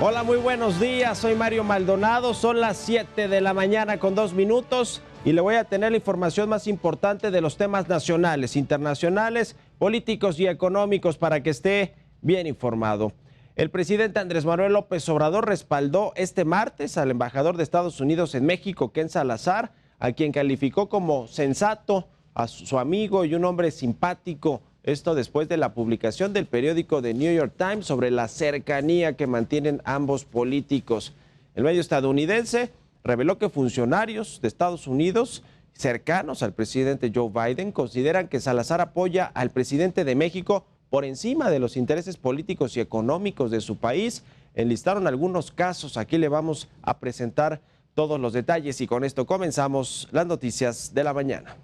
Hola, muy buenos días, soy Mario Maldonado, son las 7 de la mañana con 2 minutos y le voy a tener la información más importante de los temas nacionales, internacionales, políticos y económicos para que esté bien informado. El presidente Andrés Manuel López Obrador respaldó este martes al embajador de Estados Unidos en México, Ken Salazar, a quien calificó como sensato, a su amigo y un hombre simpático. Esto después de la publicación del periódico The New York Times sobre la cercanía que mantienen ambos políticos. El medio estadounidense reveló que funcionarios de Estados Unidos cercanos al presidente Joe Biden consideran que Salazar apoya al presidente de México por encima de los intereses políticos y económicos de su país. Enlistaron algunos casos, aquí le vamos a presentar todos los detalles y con esto comenzamos las noticias de la mañana.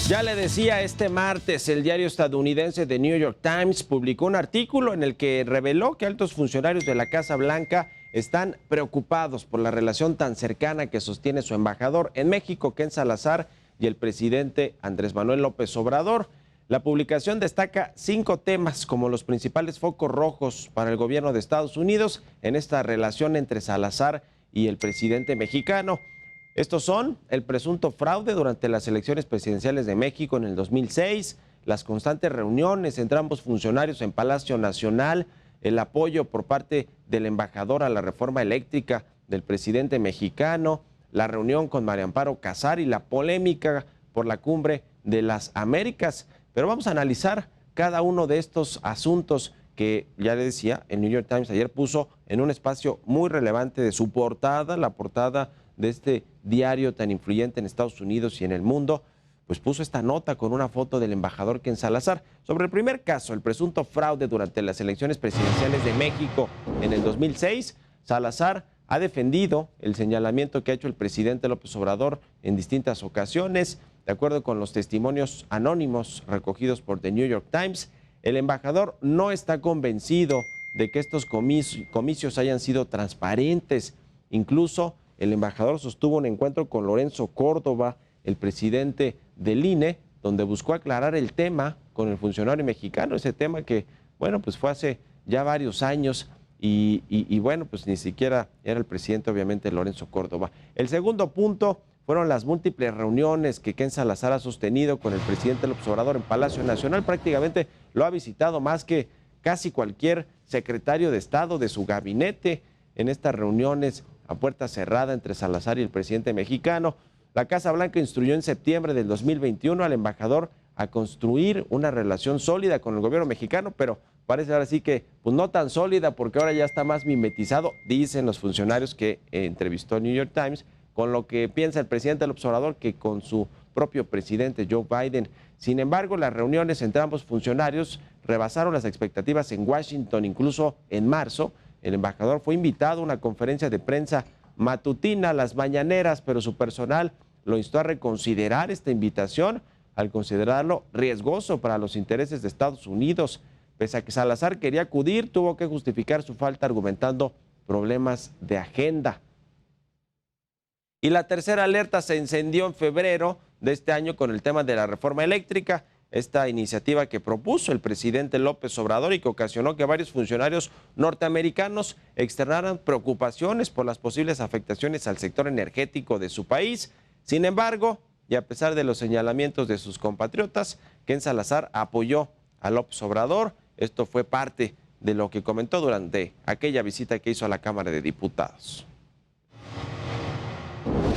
Ya le decía, este martes el diario estadounidense The New York Times publicó un artículo en el que reveló que altos funcionarios de la Casa Blanca están preocupados por la relación tan cercana que sostiene su embajador en México, Ken Salazar, y el presidente Andrés Manuel López Obrador. La publicación destaca 5 temas como los principales focos rojos para el gobierno de Estados Unidos en esta relación entre Salazar y el presidente mexicano. Estos son el presunto fraude durante las elecciones presidenciales de México en el 2006, las constantes reuniones entre ambos funcionarios en Palacio Nacional, el apoyo por parte del embajador a la reforma eléctrica del presidente mexicano, la reunión con María Amparo Casar y la polémica por la Cumbre de las Américas. Pero vamos a analizar cada uno de estos asuntos que, ya le decía, el New York Times ayer puso en un espacio muy relevante de su portada, la portada de este diario tan influyente en Estados Unidos y en el mundo, pues puso esta nota con una foto del embajador Ken Salazar. Sobre el primer caso, el presunto fraude durante las elecciones presidenciales de México en el 2006, Salazar ha defendido el señalamiento que ha hecho el presidente López Obrador en distintas ocasiones. De acuerdo con los testimonios anónimos recogidos por The New York Times, el embajador no está convencido de que estos comicios hayan sido transparentes. Incluso el embajador sostuvo un encuentro con Lorenzo Córdoba, el presidente del INE, donde buscó aclarar el tema con el funcionario mexicano, ese tema que, bueno, pues fue hace ya varios años y bueno, pues ni siquiera era el presidente, obviamente, Lorenzo Córdoba. El segundo punto fueron las múltiples reuniones que Ken Salazar ha sostenido con el presidente López Obrador en Palacio Nacional. Prácticamente lo ha visitado más que casi cualquier secretario de Estado de su gabinete en estas reuniones a puerta cerrada entre Salazar y el presidente mexicano. La Casa Blanca instruyó en septiembre del 2021 al embajador a construir una relación sólida con el gobierno mexicano, pero parece ahora sí que pues no tan sólida porque ahora ya está más mimetizado, dicen los funcionarios que entrevistó New York Times, con lo que piensa el presidente López Obrador que con su propio presidente Joe Biden. Sin embargo, las reuniones entre ambos funcionarios rebasaron las expectativas en Washington, incluso en marzo. El embajador fue invitado a una conferencia de prensa matutina a las mañaneras, pero su personal lo instó a reconsiderar esta invitación al considerarlo riesgoso para los intereses de Estados Unidos. Pese a que Salazar quería acudir, tuvo que justificar su falta argumentando problemas de agenda. Y la tercera alerta se encendió en febrero de este año con el tema de la reforma eléctrica. Esta iniciativa que propuso el presidente López Obrador y que ocasionó que varios funcionarios norteamericanos externaran preocupaciones por las posibles afectaciones al sector energético de su país. Sin embargo, y a pesar de los señalamientos de sus compatriotas, Ken Salazar apoyó a López Obrador. Esto fue parte de lo que comentó durante aquella visita que hizo a la Cámara de Diputados.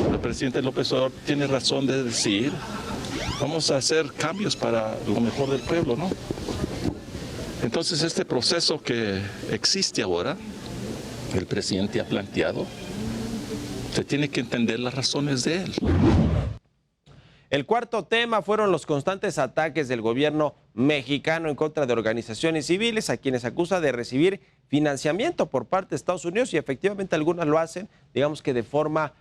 El presidente López Obrador tiene razón de decir: vamos a hacer cambios para lo mejor del pueblo, ¿no? Entonces, este proceso que existe ahora, el presidente ha planteado, se tiene que entender las razones de él. El cuarto tema fueron los constantes ataques del gobierno mexicano en contra de organizaciones civiles, a quienes acusa de recibir financiamiento por parte de Estados Unidos, y efectivamente algunas lo hacen, digamos que de forma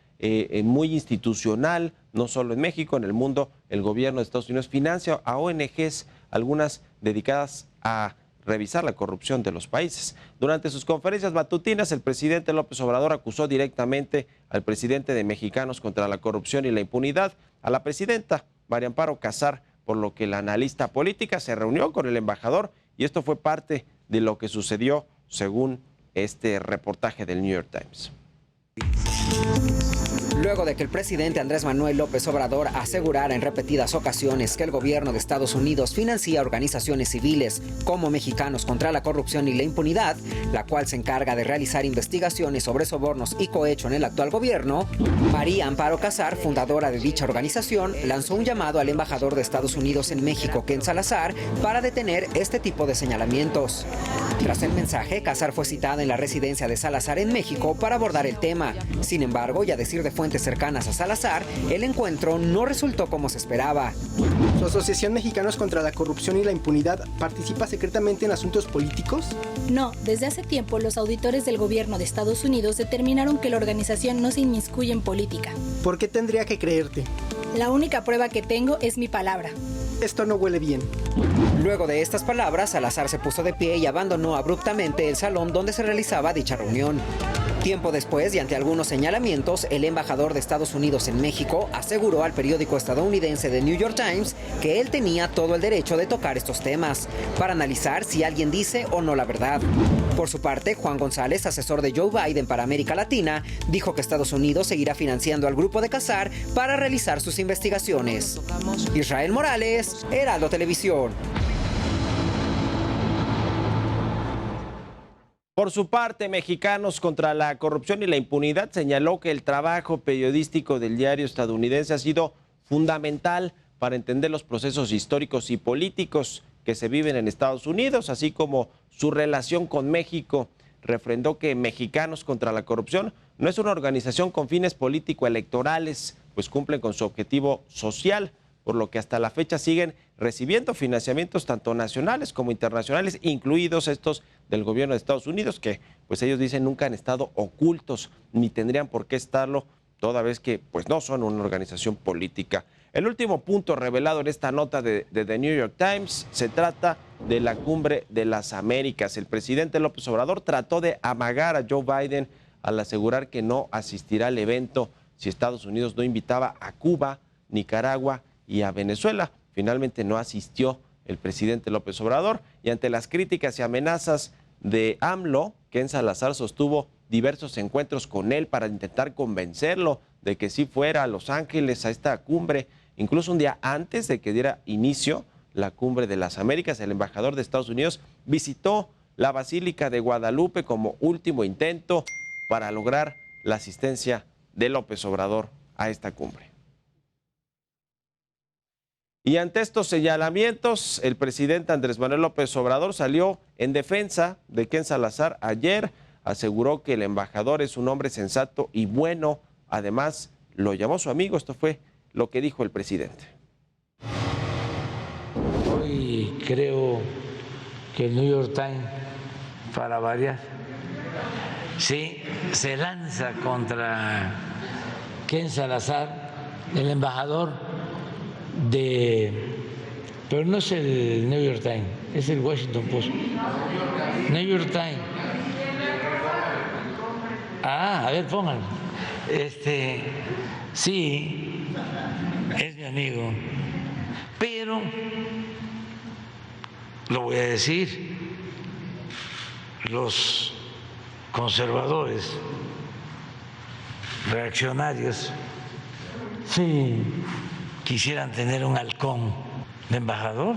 muy institucional, no solo en México, en el mundo. El gobierno de Estados Unidos financia a ONGs, algunas dedicadas a revisar la corrupción de los países. Durante sus conferencias matutinas, el presidente López Obrador acusó directamente al presidente de Mexicanos contra la Corrupción y la Impunidad, a la presidenta María Amparo Casar, por lo que la analista política se reunió con el embajador, y esto fue parte de lo que sucedió según este reportaje del New York Times. Luego de que el presidente Andrés Manuel López Obrador asegurara en repetidas ocasiones que el gobierno de Estados Unidos financia organizaciones civiles como Mexicanos contra la Corrupción y la Impunidad, la cual se encarga de realizar investigaciones sobre sobornos y cohecho en el actual gobierno, María Amparo Casar, fundadora de dicha organización, lanzó un llamado al embajador de Estados Unidos en México, Ken Salazar, para detener este tipo de señalamientos. Tras el mensaje, Casar fue citada en la residencia de Salazar en México para abordar el tema. Sin embargo, y a decir de fuentes cercanas a Salazar, el encuentro no resultó como se esperaba. ¿Su Asociación Mexicanos contra la Corrupción y la Impunidad participa secretamente en asuntos políticos? No, desde hace tiempo los auditores del gobierno de Estados Unidos determinaron que la organización no se inmiscuye en política. ¿Por qué tendría que creerte? La única prueba que tengo es mi palabra. Esto no huele bien. Luego de estas palabras, Salazar se puso de pie y abandonó abruptamente el salón donde se realizaba dicha reunión. Tiempo después, y ante algunos señalamientos, el embajador de Estados Unidos en México aseguró al periódico estadounidense The New York Times que él tenía todo el derecho de tocar estos temas, para analizar si alguien dice o no la verdad. Por su parte, Juan González, asesor de Joe Biden para América Latina, dijo que Estados Unidos seguirá financiando al grupo de Casar para realizar sus investigaciones. Israel Morales, Heraldo Televisión. Por su parte, Mexicanos contra la Corrupción y la Impunidad señaló que el trabajo periodístico del diario estadounidense ha sido fundamental para entender los procesos históricos y políticos que se viven en Estados Unidos, así como su relación con México. Refrendó que Mexicanos contra la Corrupción no es una organización con fines político-electorales, pues cumplen con su objetivo social, por lo que hasta la fecha siguen recibiendo financiamientos tanto nacionales como internacionales, incluidos estos del gobierno de Estados Unidos, que pues ellos dicen nunca han estado ocultos, ni tendrían por qué estarlo, toda vez que pues no son una organización política. El último punto revelado en esta nota de The New York Times se trata de la Cumbre de las Américas. El presidente López Obrador trató de amagar a Joe Biden al asegurar que no asistirá al evento si Estados Unidos no invitaba a Cuba, Nicaragua y a Venezuela. Finalmente no asistió el presidente López Obrador, y ante las críticas y amenazas de AMLO, Ken Salazar sostuvo diversos encuentros con él para intentar convencerlo de que sí fuera a Los Ángeles a esta cumbre. Incluso un día antes de que diera inicio la Cumbre de las Américas, el embajador de Estados Unidos visitó la Basílica de Guadalupe como último intento para lograr la asistencia de López Obrador a esta cumbre. Y ante estos señalamientos, el presidente Andrés Manuel López Obrador salió en defensa de Ken Salazar ayer. Aseguró que el embajador es un hombre sensato y bueno. Además, lo llamó su amigo. Esto fue lo que dijo el presidente. Hoy creo que el New York Times, para variar, sí, se lanza contra Ken Salazar, el embajador pero no es el New York Times, es el Washington Post. New York Times. A ver, pónganlo. Sí, es mi amigo, pero lo voy a decir, los conservadores, reaccionarios, sí, quisieran tener un halcón de embajador.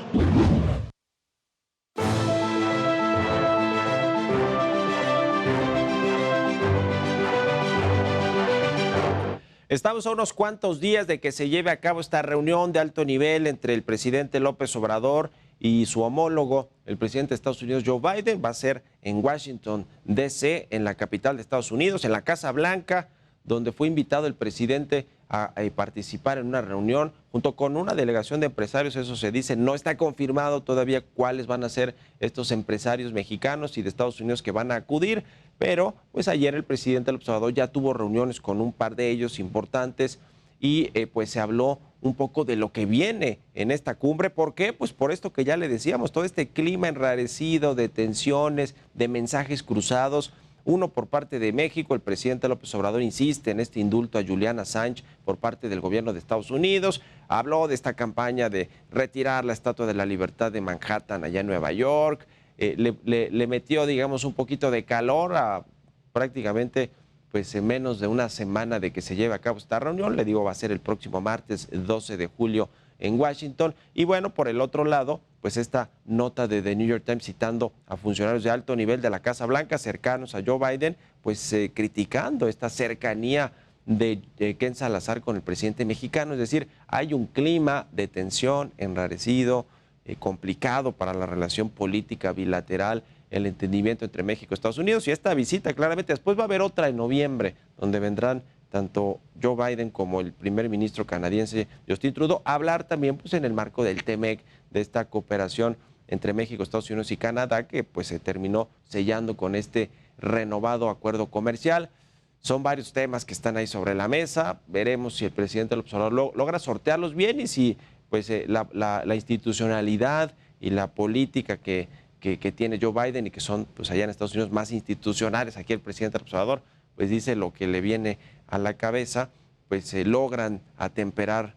Estamos a unos cuantos días de que se lleve a cabo esta reunión de alto nivel entre el presidente López Obrador y su homólogo, el presidente de Estados Unidos, Joe Biden. Va a ser en Washington, D.C., en la capital de Estados Unidos, en la Casa Blanca, donde fue invitado el presidente a participar en una reunión junto con una delegación de empresarios, eso se dice, no está confirmado todavía cuáles van a ser estos empresarios mexicanos y de Estados Unidos que van a acudir, pero pues ayer el presidente López Obrador ya tuvo reuniones con un par de ellos importantes y pues se habló un poco de lo que viene en esta cumbre. ¿Por qué? Pues por esto que ya le decíamos, todo este clima enrarecido de tensiones, de mensajes cruzados. Uno por parte de México, el presidente López Obrador insiste en este indulto a Julian Assange por parte del gobierno de Estados Unidos. Habló de esta campaña de retirar la Estatua de la Libertad de Manhattan allá en Nueva York. Le metió, digamos, un poquito de calor a prácticamente pues en menos de una semana de que se lleve a cabo esta reunión. Le digo, va a ser el próximo martes 12 de julio en Washington. Y bueno, por el otro lado, pues esta nota de The New York Times citando a funcionarios de alto nivel de la Casa Blanca cercanos a Joe Biden, pues criticando esta cercanía de Ken Salazar con el presidente mexicano. Es decir, hay un clima de tensión enrarecido, complicado para la relación política bilateral, el entendimiento entre México y Estados Unidos. Y esta visita, claramente, después va a haber otra en noviembre, donde vendrán tanto Joe Biden como el primer ministro canadiense Justin Trudeau a hablar también pues en el marco del TEMEC, de esta cooperación entre México, Estados Unidos y Canadá, que pues se terminó sellando con este renovado acuerdo comercial. Son varios temas que están ahí sobre la mesa. Veremos si el presidente López Obrador logra sortearlos bien y si pues la institucionalidad y la política que tiene Joe Biden y que son pues allá en Estados Unidos más institucionales, aquí el presidente López Obrador pues dice lo que le viene a la cabeza, pues logran atemperar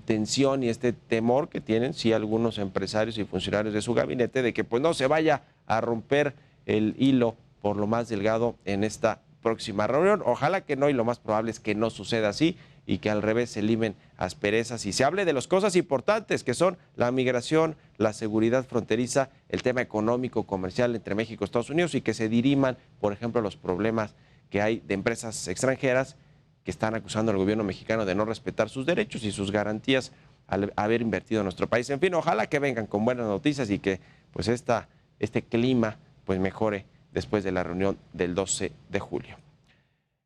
tensión y este temor que tienen sí algunos empresarios y funcionarios de su gabinete de que pues no se vaya a romper el hilo por lo más delgado en esta próxima reunión. Ojalá que no, y lo más probable es que no suceda así y que al revés se limen asperezas y se hable de las cosas importantes que son la migración, la seguridad fronteriza, el tema económico, comercial entre México y Estados Unidos, y que se diriman, por ejemplo, los problemas que hay de empresas extranjeras que están acusando al gobierno mexicano de no respetar sus derechos y sus garantías al haber invertido en nuestro país. En fin, ojalá que vengan con buenas noticias y que pues este clima pues mejore después de la reunión del 12 de julio.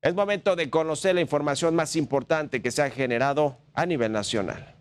Es momento de conocer la información más importante que se ha generado a nivel nacional.